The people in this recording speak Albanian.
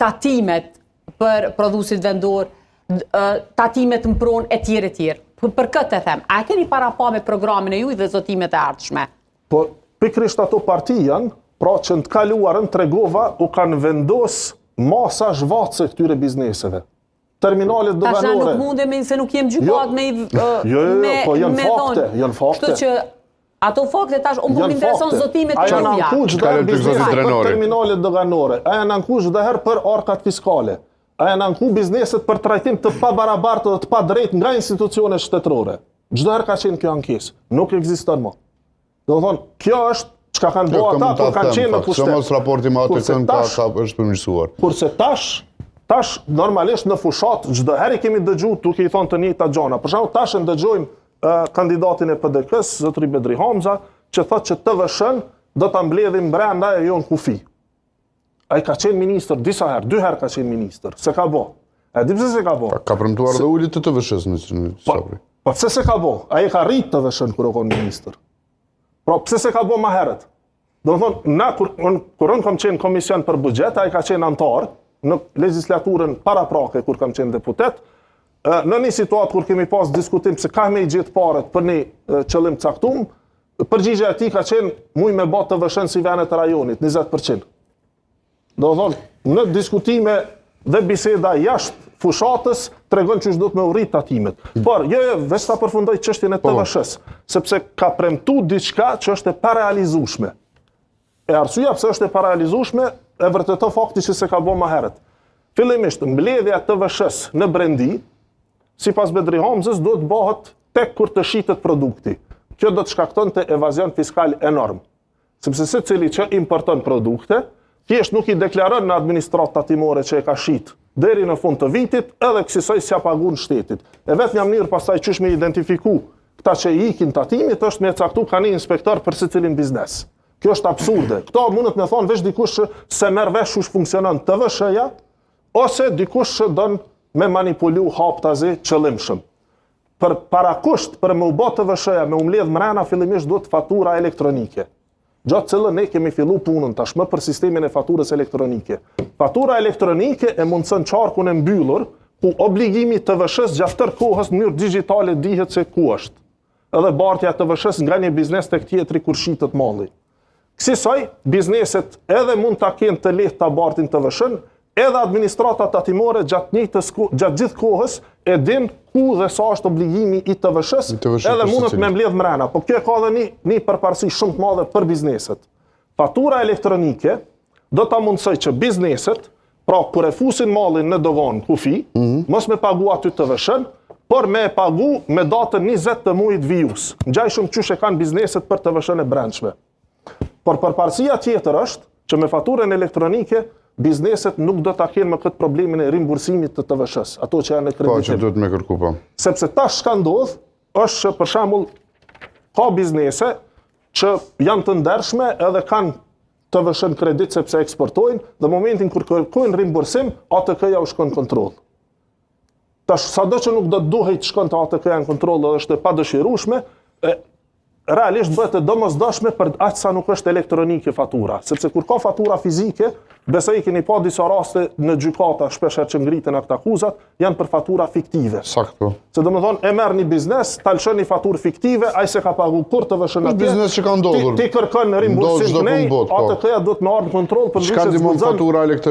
tatimet për prodhuesit vendor, tatimet në pronë e tjerë. Për këtë e them, a keni para pa me programin e juj dhe zotimet e ardhshme? Po, pikrisht ato parti janë, pra që në të kaluarën tregova u kanë vendos masa zhvatse këtyre bizneseve. Terminalet doganore. Tasha nuk mundemi se nuk jem gjykat me po janë fakte, janë fakte. Kështu që ato fakte tash unë po më intereson zotimet e juja. A janë anku çdo herë bizneset për terminalet doganore, a janë anku çdo herë për arkat fiskale, a janë anku bizneset për trajtim të pabarabartë dhe të padrejtë nga institucionet shtetërore. Çdo herë ka qenë kjo ankesë, nuk ekziston më. Do të thonë, kjo është çka kanë bërë ata kur kanë qenë në pushtet. Mos raporti me atë ka është përmirësuar. Kurse tash normalisht në fushat çdo herë kemi dëgjuar duke i thënë të njëjta gjëra. Për shembull tash ndëgjojmë kandidatin e PDK-s, zotri Bedri Hamza, që thotë që TVSH-n do ta mbledhim brenda e jon kufi. Ai ka qenë ministër disa herë, 2 herë ka qenë ministër. Se ka bë. A di pse se ka bë? Ka premtuar dhe ulit të TVSH-s në Shqipëri. Po pse se ka bë? Ai ka rrit TVSH-n kur u kon ministër. Pra pse se ka bë më herët? Do të thonë, na kur unë kam qenë komision për buxhet, ai ka qenë antar në legislaturën paraprake kur kam qenë deputet, në një situatë kur kemi pas diskutim se ka me i gjithë paret për një qëllim caktum, përgjigja e tij ka qenë muj me bë TVSH-n si venet e rajonit, 20%. Do të thonë, në diskutime dhe biseda jashtë fushatës tregon që do të me urrit tatimet. Por, veç ta përfundoj çështjen e TVSH-s, sepse ka premtu diçka që është e parealizueshme. E arsyeja pse është e parealizueshme e vërtetoi fakti që se ka bërë më herët. Fillimisht mbledhja e TVSH-s në brendi, sipas Bedri Hamzës, do të bëhet tek kur të shitet produkti. Kjo do të shkaktonte evazion fiskal enorm. Sepse secili që importon produkte, thjesht nuk i deklaron në administratë tatimore që e ka shit deri në fund të vitit, edhe kësaj s'ia pagun shtetit. E vetmja mënyrë pastaj çish me identifiku këta që i ikin tatimit është me caktu ka një inspektor për secilin biznes. Kjo është absurde. Këto mundet me thonë veç dikush që se merr vesh kush funksionon TVSH-ja, ose dikush që don me manipulu haptazi qëllimshëm. Për parakusht për me u bë TVSH-ja, me u mbledh mrena fillimisht duhet fatura elektronike. Gjatë cilën ne kemi fillu punën tashmë për sistemin e faturës elektronike. Fatura elektronike e mundson qarkun e mbyllur, ku obligimi TVSH-s gjatë tërë kohës në mënyrë digjitale dihet se ku është. Edhe bartja e TVSH-s nga një biznes tek tjetri kur shitet malli. Kësaj, bizneset edhe mund ta kenë të lehtë ta bartin TVSH-n, edhe administrata tatimore gjatë gjithë kohës e din ku dhe sa është obligimi i TVSH-s, edhe mundet me mbledh mrena. Po kjo ka dhe një përparësi shumë të madhe për bizneset. Fatura elektronike do ta mundsoj që bizneset, pra kur e fusin mallin në dogan kufi, mos me pagu aty TVSH-n, por me pagu me datën 20 të muajit vijus. Ngjaj shumë qysh e kanë bizneset për TVSH-n e brendshme. Por përparësia tjetër është që me faturën elektronike bizneset nuk do ta kenë më këtë problemin e rimbursimit të TVSH-s, ato që janë në kreditim. Po, që duhet me kërku, po. Sepse tash çka ndodh është që për shembull ka biznese që janë të ndershme edhe kanë TVSH-n kredit sepse eksportojnë, dhe momentin kur kërkojnë rimbursim, ATK-ja u shkon kontroll. Tash sado që nuk do të duhej të shkon te ATK-ja në kontroll dhe është e padëshirueshme, realisht bëhet e domosdoshme për aq sa nuk është elektronike fatura, sepse kur ka fatura fizike, besoj keni pa disa raste në gjykata shpesh që ngriten akt akuzat, janë për fatura fiktive. Sakto. Se domethënë e merr një biznes, ta lëshon një faturë fiktive, ai se ka pagu kur TVSH-n atje. Biznes që ka ndodhur. Ti kërkon rimbursim të nej, ATK-ja do të marrë kontroll për çka ndihmon fatura elektronike.